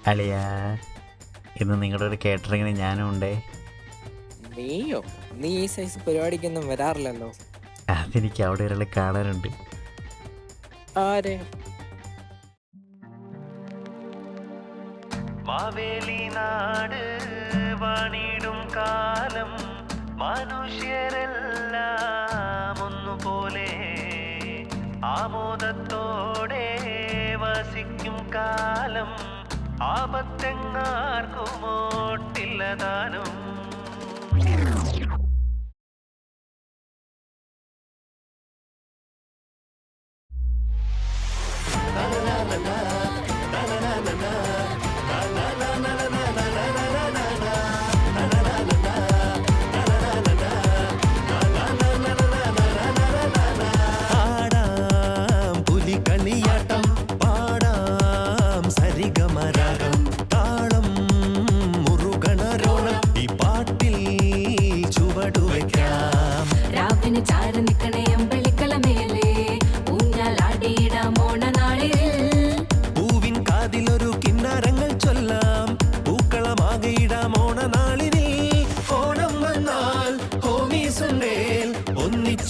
അളിയാ, ഇന്ന് നിങ്ങളുടെ ഒരു കേറ്ററിങ്ങിന് ഞാനും ഉണ്ടേ. നീയോ? നീ ഈ സൈസ് പരിപാടിക്കൊന്നും വരാറില്ലല്ലോ. അതെനിക്ക് അവിടെ ഒരാളെ കാണാനുണ്ട്. ആരെ? മാവേലി നാട് വാണിടും കാലം മനുഷ്യരെല്ലാം ഒന്നുപോലെ ആമോദത്തോടെ വസിക്കും കാലം ആപത്തെങ്ങാർക്കുമോട്ടില്ലതാനും.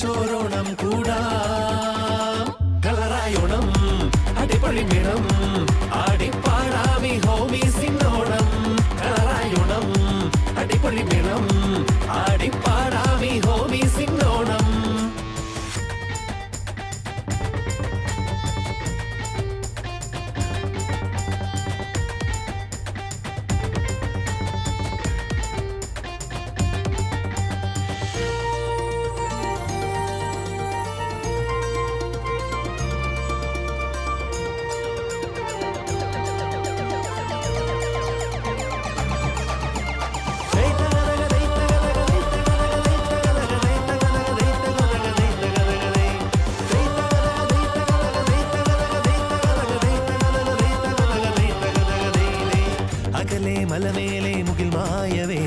ചോരോണം കൂടാ കളറായോണം അടിപൊളി മേളം ആടിപ്പാടാമി ഹോമീസിനോണം. കളറായോണം അടിപൊളി മേളം ആടിപ്പാടാമി ഹോമീസിനോണം. മലമേലെ മുകിൽ മായവേ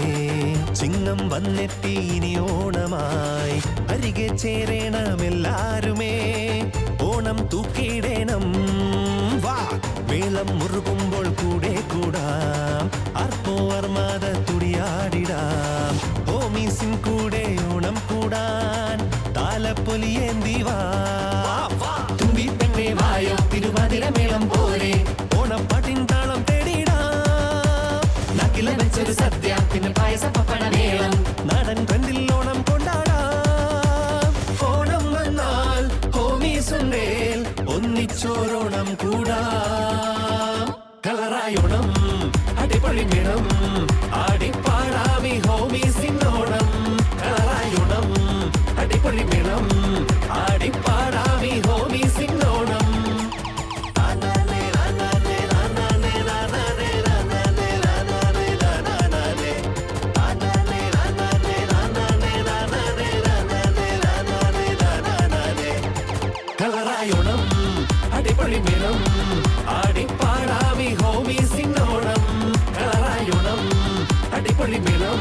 ചിങ്ങം വന്നെത്തി ഇനി ഓണമായി അരികെ ചേരേണം എല്ലാരുമേ ഓണം തൂക്കിയിടേണം. വാ മേളം മുറുകുമ്പോൾ കൂടെ കൂടാം അർപ്പോ അർമാദ തുടിയാടിടാം. ഹോമീസിൻ കൂടെ ഓണം കൂടാൻ താലപ്പൊലിയേന്തി വാ. തുമ്പി പെണ്ണെ വായോ തിരുവാതിര മേളം പോരെ ഓണപ്പാട്ടിൻ താളം വെച്ചൊരു സദ്യ പിന്നെ പായസ പപ്പട മേളം നാടൻ ട്രെൻഡിൽ ഓണം കൊണ്ടാടാം. ഓണം വന്നാൽ ഹോമീസുണ്ടേൽ ഒന്നിച്ചോരോണം കൂടാം. കളറായോണം അടിപൊളി മേളം ആടിപ്പാടാമി ഹോമീസിനോണം. കളറായോണം അടിപൊളി മേളം ആടിപ്പാടാമി ഹോമീസിനോണം. കളറായോണം അടിപൊളി മേളം ആടിപ്പാടാമി ഹോമീസിനോണം. കളറായോണം അടിപൊളി മേളം